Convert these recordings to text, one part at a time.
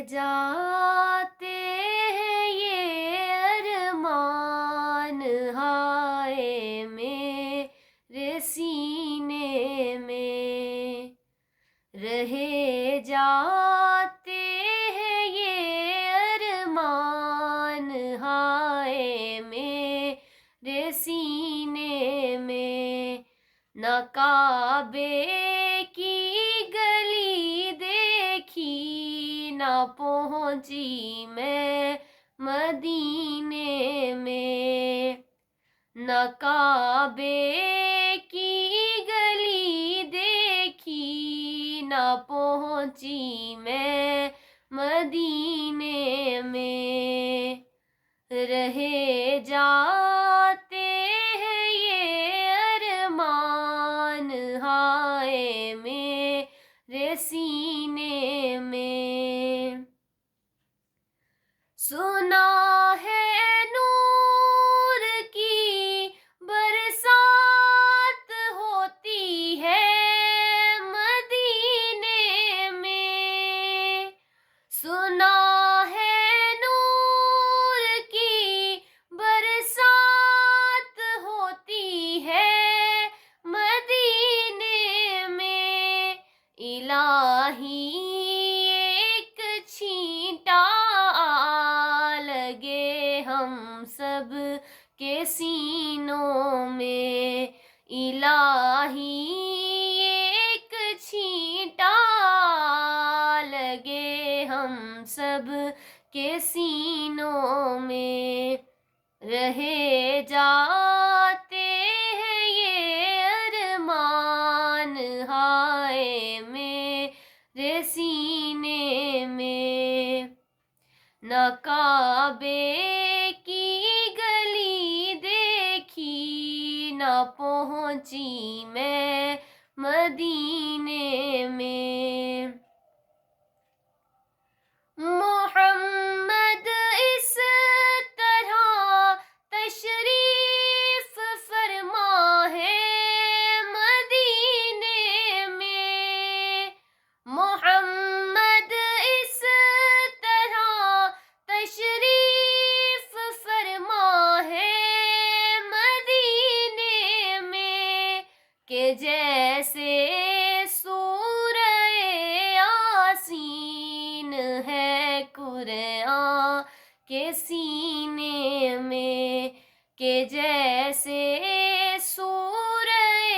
जाते हैं ये अरमान, हाय मेरे सीने में रहे जाते हैं ये अरमान, हाय मेरे सीने में। न काबे की गली देखी, न पहुंची मैं मदीने में। न काबे की गली देखी, न पहुंची मैं मदीने में। रहे जाते हैं ये अरमान, हाय मेरे सीने में। सुना है नूर की बरसात होती है मदीने में। सुना है नूर की बरसात होती है मदीने में। इलाही एक छींटा लगे हम सब के सीनों में। इलाही एक छींटा लगे हम सब के सीनों में। रहे जाते हैं ये अरमान, हाय मेरे सीने में। न काबे की गली देखी, न पहुंची मैं मदीने में। मोहम्मद इस तरह तशरीफ फरमा है मदीने में। मोहम्मद इस तरह तशरीफ फरमा है मदीने में कि जैसे सूरह यासीन है कुरआन के सीने में। कि जैसे सूरह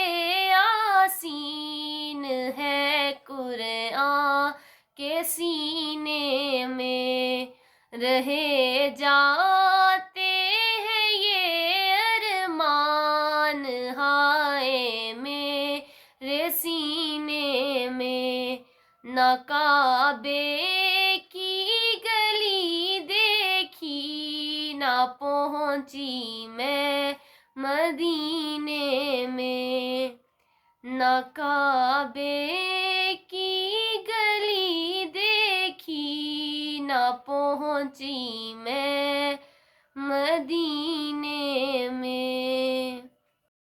यासीन है कुरआन के सीने में। रहे जाते हैं ये अरमान, हाय मेरे सीने में। न काबे की गली देखी, न पहुंची मैं मदीने में। न काबे की गली देखी, न पहुंची मैं मदीने